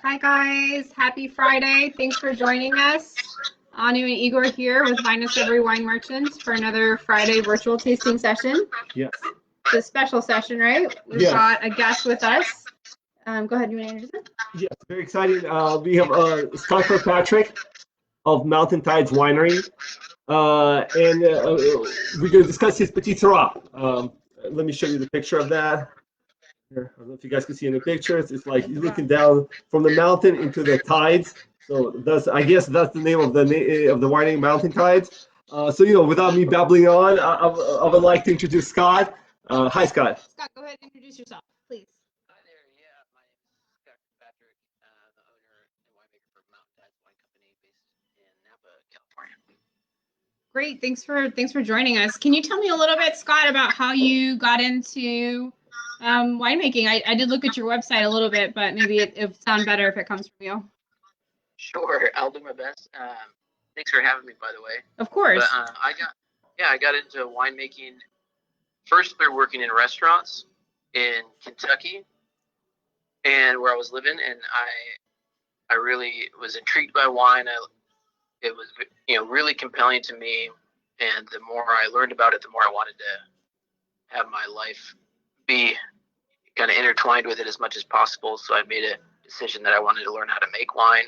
Hi guys, happy Friday. Thanks for joining us. Anu and Igor here with Vinous Reverie Wine Merchants for another Friday virtual tasting session. Yes. It's a special session, right? We've Yes. got a guest with us. Go ahead, you want to introduce him? Yes, very exciting. We have Scott Kirkpatrick of Mountaintides Winery, and we're going to discuss his Petite Sirah. Let me show you the picture of that. Here, I don't know if you guys can see in the pictures. It's like he's looking down from the mountain into the tides. So I guess that's the name of the winery, Mountaintides. So without me babbling on, I would like to introduce Scott. Hi, Scott. Scott, go ahead and introduce yourself, please. Hi there. Yeah, my name is Scott Kirkpatrick, the owner and winemaker for Mountaintides Wine Company based in Napa, California. Great, thanks for joining us. Can you tell me a little bit, Scott, about how you got into winemaking? I did look at your website a little bit, but maybe it would sound better if it comes from you. Sure, I'll do my best. Thanks for having me, by the way. Of course. But I got into winemaking first through working in restaurants in Kentucky, and where I was living, and I really was intrigued by wine. It was really compelling to me, and the more I learned about it, the more I wanted to have my life be kind of intertwined with it as much as possible. So I made a decision that I wanted to learn how to make wine,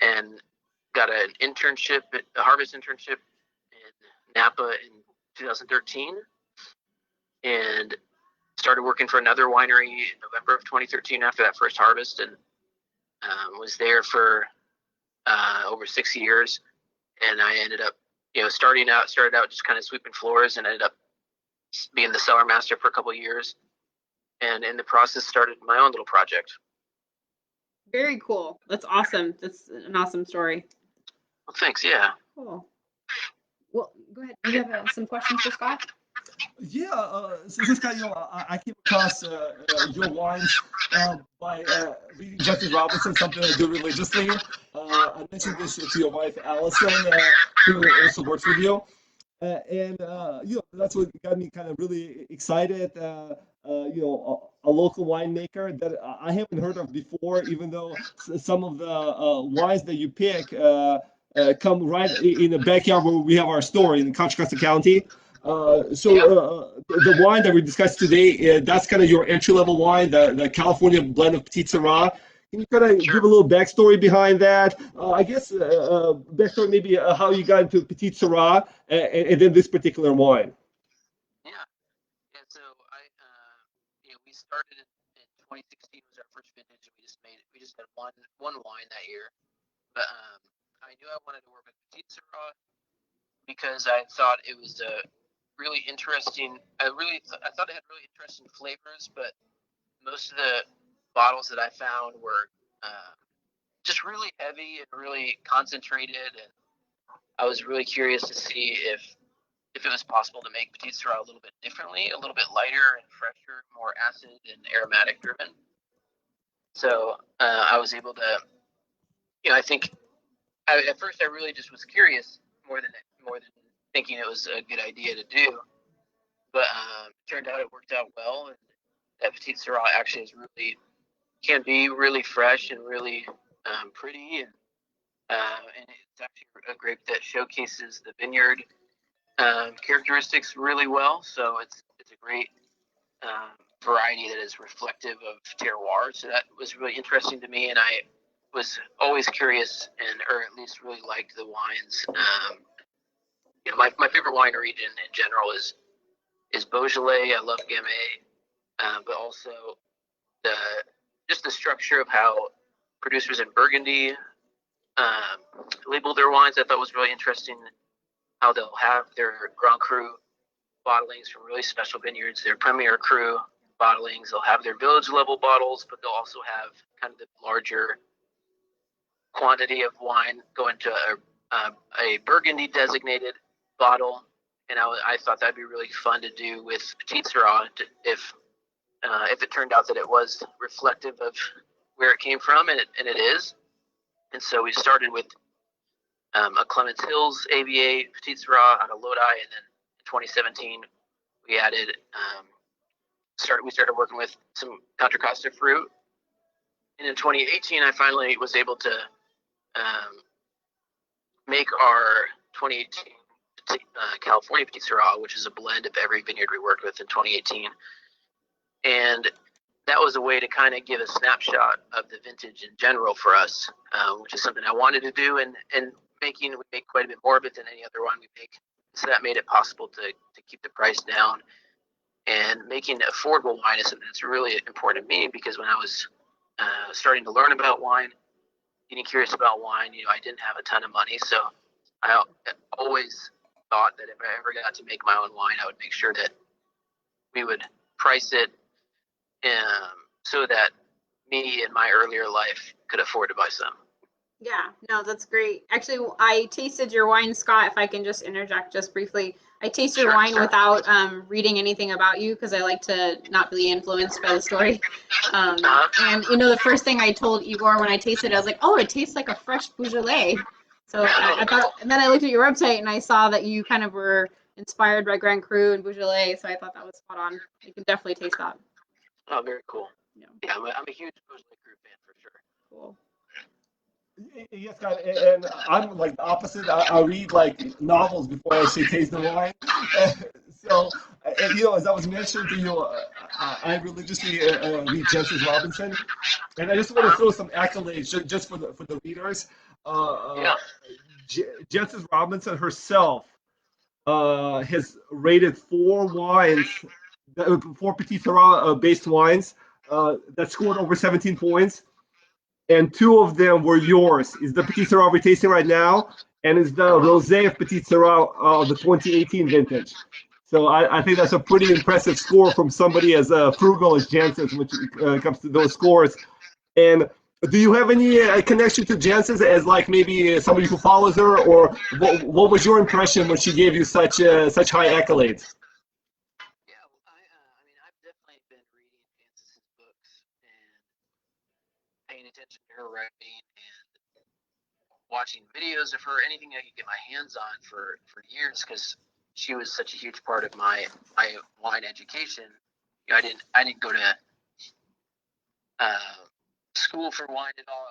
and got an internship, a harvest internship in Napa in 2013, and started working for another winery in November of 2013 after that first harvest, and was there for over 6 years. And I ended up, started out just kind of sweeping floors, and ended up being the cellar master for a couple of years. And in the process, started my own little project. Very cool. That's awesome. That's an awesome story. Well, thanks. Yeah. Cool. Well, go ahead. Do you have some questions for Scott? Yeah, so Scott, I came across your wines by reading Jesse Robinson, something I do religiously. I mentioned this to your wife, Allison, who also works with you. And that's what got me kind of really excited. A local winemaker that I haven't heard of before, even though some of the wines that you pick come right in the backyard where we have our store in Contra Costa County. The wine that we discussed today, that's kind of your entry-level wine, the California blend of Petite Sirah. Can you kind of give a little backstory behind that? I guess backstory maybe how you got into Petite Sirah and then this particular wine. Yeah. So we started in 2016 was our first vintage, and we just had one wine that year. But I knew I wanted to work with Petite Sirah because I thought it was really interesting. I thought it had really interesting flavors, but most of the bottles that I found were just really heavy and really concentrated, and I was really curious to see if it was possible to make Petite Sirah a little bit differently, a little bit lighter and fresher, more acid and aromatic driven. So I was able to, I think at first I really just was curious more than thinking it was a good idea to do. But it turned out it worked out well, and that Petite Sirah actually can be really fresh and really pretty, and it's actually a grape that showcases the vineyard characteristics really well. So it's a great variety that is reflective of terroir. So that was really interesting to me, and I was always curious, or at least really liked the wines. My favorite wine region in general is Beaujolais. I love Gamay, but also the structure of how producers in Burgundy label their wines. I thought was really interesting. How they'll have their Grand Cru bottlings from really special vineyards, their Premier Cru bottlings. They'll have their village level bottles, but they'll also have kind of the larger quantity of wine go into a Burgundy designated bottle. And I thought that'd be really fun to do with Petite Sirah if it turned out that it was reflective of where it came from, and it is. And so we started with a Clements Hills AVA Petite Sirah out of Lodi, and then in 2017 we added we started working with some Contra Costa fruit, And in 2018, I finally was able to make our 2018 California Petite Sirah, which is a blend of every vineyard we worked with in 2018. And that was a way to kind of give a snapshot of the vintage in general for us, which is something I wanted to do. And we make quite a bit more of it than any other wine we make. So that made it possible to keep the price down. And making affordable wine is something that's really important to me, because when I was starting to learn about wine, getting curious about wine, I didn't have a ton of money. So I always thought that if I ever got to make my own wine, I would make sure that we would price it so that me in my earlier life could afford to buy some. Yeah, no, that's great. Actually, I tasted your wine, Scott, if I can just interject just briefly. I tasted your wine without reading anything about you, because I like to not be influenced by the story. And, the first thing I told Igor when I tasted it, I was like, oh, it tastes like a fresh Beaujolais. So I thought, and then I looked at your website and I saw that you kind of were inspired by Grand Cru and Beaujolais, so I thought that was spot on. You can definitely taste that. Oh, very cool. Yeah, I'm a huge Beaujolais Cru fan for sure. Cool. Yes, God, and I'm like the opposite. I read like novels before I actually taste the wine. So, as I was mentioning to you, I religiously read Jancis Robinson, and I just want to throw some accolades just for the readers. Jancis Robinson herself has rated 4 Petite Sirah based wines that scored over 17 points. And 2 of them were yours. Is the Petite Sirah we're tasting right now, and is the Rosé of Petite Sirah, the 2018 vintage. So I think that's a pretty impressive score from somebody as frugal as Jancis, which comes to those scores. And do you have any connection to Jancis as like maybe somebody who follows her, or what was your impression when she gave you such high accolades? Yeah, I mean, I've definitely been reading Jancis's books and paying attention to her writing and watching videos of her, anything I could get my hands on for years, because she was such a huge part of my wine education. I didn't go to school for wine at all.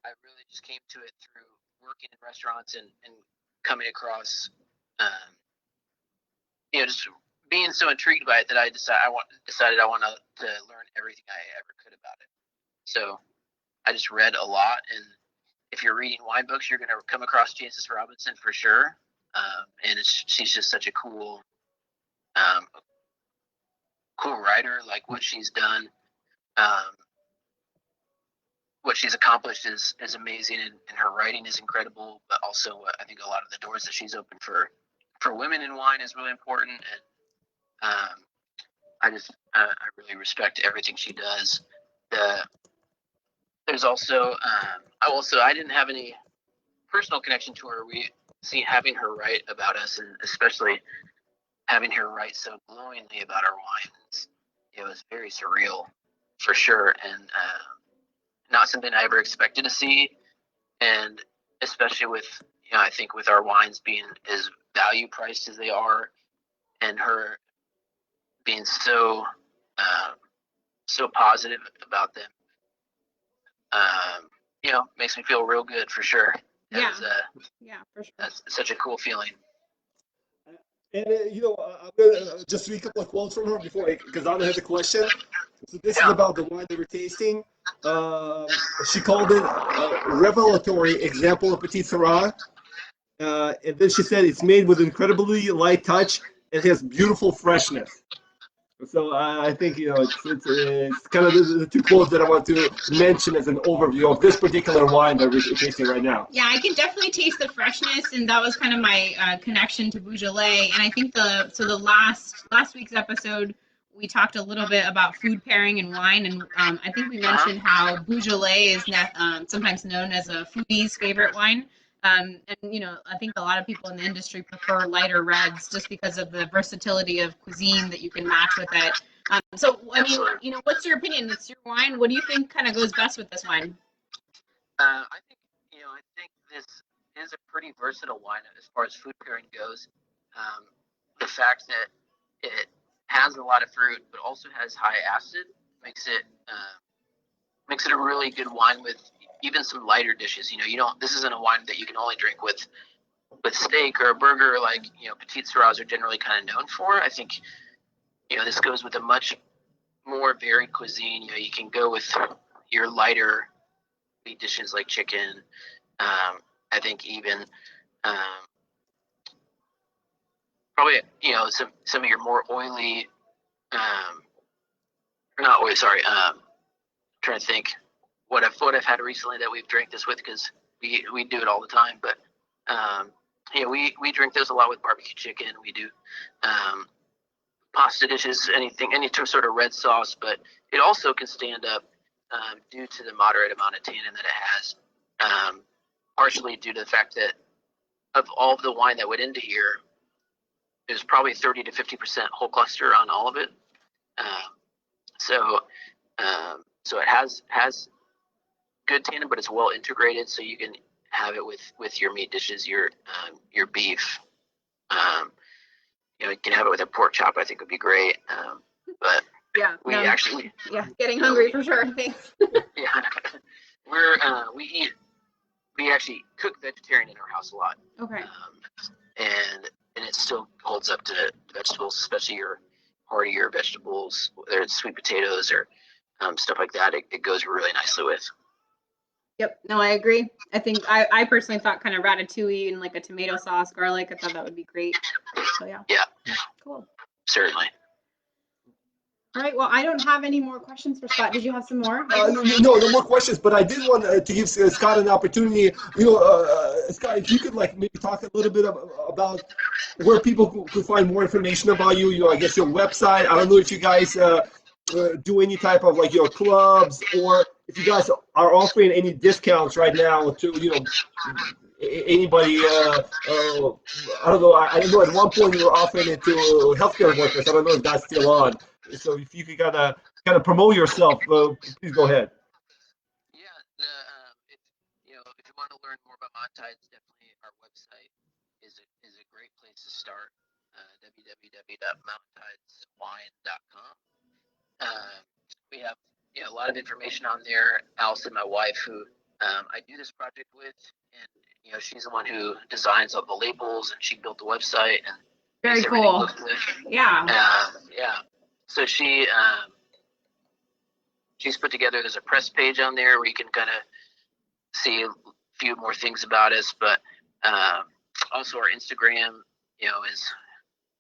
I really just came to it through working in restaurants and coming across, just being so intrigued by it that I decided I wanted to learn everything I ever could about it. So I just read a lot, and if you're reading wine books, you're going to come across Jancis Robinson for sure. And she's just such a cool writer. Like what she's done, what she's accomplished is amazing, and her writing is incredible. But also, I think a lot of the doors that she's opened for women in wine is really important. And I really respect everything she does. There's also I didn't have any personal connection to her. We see having her write about us, and especially having her write so glowingly about our wines, it was very surreal for sure, and not something I ever expected to see. And especially with, I think with our wines being as value priced as they are, and her being so positive about them, makes me feel real good for sure. Yeah, for sure. That's such a cool feeling. And I'm gonna just read a couple of quotes from her because Anna has a question. So this is about the wine that we're tasting. She called it a revelatory example of Petite Sirah. And then she said it's made with incredibly light touch and has beautiful freshness. So I think it's kind of the 2 quotes that I want to mention as an overview of this particular wine that we're tasting right now. Yeah, I can definitely taste the freshness, and that was kind of my connection to Beaujolais. And I think the last week's episode we talked a little bit about food pairing and wine, and I think we mentioned how Beaujolais is sometimes known as a foodie's favorite wine. And I think a lot of people in the industry prefer lighter reds just because of the versatility of cuisine that you can match with it. So, I mean, what's your opinion? It's your wine. What do you think kind of goes best with this wine? I think this is a pretty versatile wine as far as food pairing goes. The fact that it has a lot of fruit, but also has high acid, makes it makes it a really good wine with even some lighter dishes. You don't. This isn't a wine that you can only drink with steak or a burger, like Petite Sirahs are generally kind of known for. I think this goes with a much more varied cuisine. You can go with your lighter meat dishes like chicken. I think even probably some of your more oily, or not oily. Sorry, trying to think what I've had recently that we've drank this with, because we do it all the time. But we drink those a lot with barbecue chicken. We do pasta dishes, any sort of red sauce, but it also can stand up due to the moderate amount of tannin that it has, partially due to the fact that of all of the wine that went into here, there's probably 30 to 50% whole cluster on all of it. So it has good tannin, but it's well integrated, so you can have it with your meat dishes, your beef. You can have it with a pork chop. I think would be great. But getting hungry for sure. Thanks. Yeah, we actually cook vegetarian in our house a lot. Okay. And it still holds up to vegetables, especially your heartier vegetables, whether it's sweet potatoes or stuff like that. It goes really nicely with. Yep. No, I agree. I think I personally thought kind of ratatouille and like a tomato sauce, garlic. I thought that would be great. So yeah. Yeah. Cool. Certainly. All right. Well, I don't have any more questions for Scott. Did you have some more? No more questions. But I did want to give Scott an opportunity. Scott, if you could maybe talk a little bit about where people could find more information about you. I guess your website. I don't know if you guys do any type of clubs, or if you guys are offering any discounts right now to anybody. I don't know. I know at one point you were offering it to healthcare workers. I don't know if that's still on. So if you could kind of promote yourself, please go ahead. Yeah, if you want to learn more about mountaintides, definitely our website is a great place to start. www.mountaintideswine.com. We have a lot of information on there. Allison, my wife, who I do this project with, and she's the one who designs all the labels, and she built the website and very makes everything cool. look good. Yeah. So she's put together. There's a press page on there where you can kind of see a few more things about us, but also our Instagram,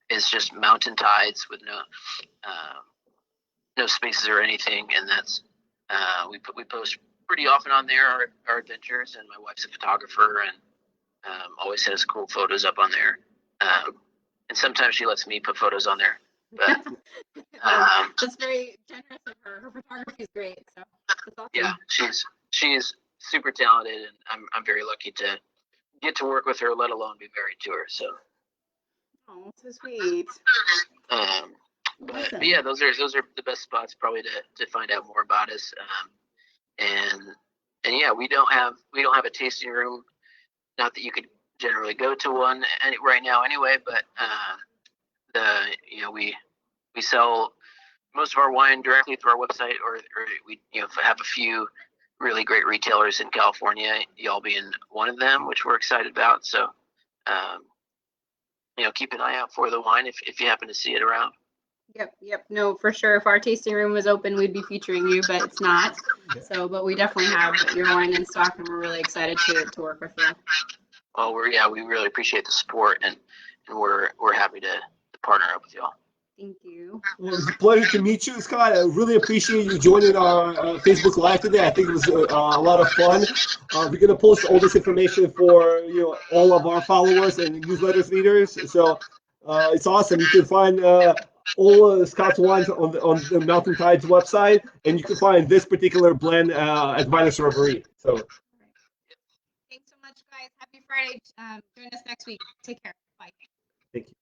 is just mountaintides with no spaces or anything, and that's we post pretty often on there our adventures, and my wife's a photographer and always has cool photos up on there, and sometimes she lets me put photos on there, but that's very generous of her. Her photography is great, so that's awesome. Yeah, she's super talented, and I'm very lucky to get to work with her, let alone be married to her. So oh, so sweet. But yeah, those are the best spots probably to find out more about us. And yeah, we don't have a tasting room. Not that you could generally go to one right now anyway, but we sell most of our wine directly through our website, or we have a few really great retailers in California, y'all being one of them, which we're excited about. So keep an eye out for the wine if you happen to see it around. Yep. No, for sure. If our tasting room was open, we'd be featuring you, but it's not. So, but we definitely have your wine in stock, and we're really excited to work with you. Well, we really appreciate the support, and we're happy to partner up with y'all. Thank you. Well, it was a pleasure to meet you, Scott. I really appreciate you joining our Facebook Live today. I think it was a lot of fun. We're going to post all this information for all of our followers and newsletters readers. So it's awesome. You can find all Scott's wines on the Mountaintides website, and you can find this particular blend at Vinous Reverie. So thanks so much, guys. Happy Friday. Join us next week. Take care. Bye. Thank you.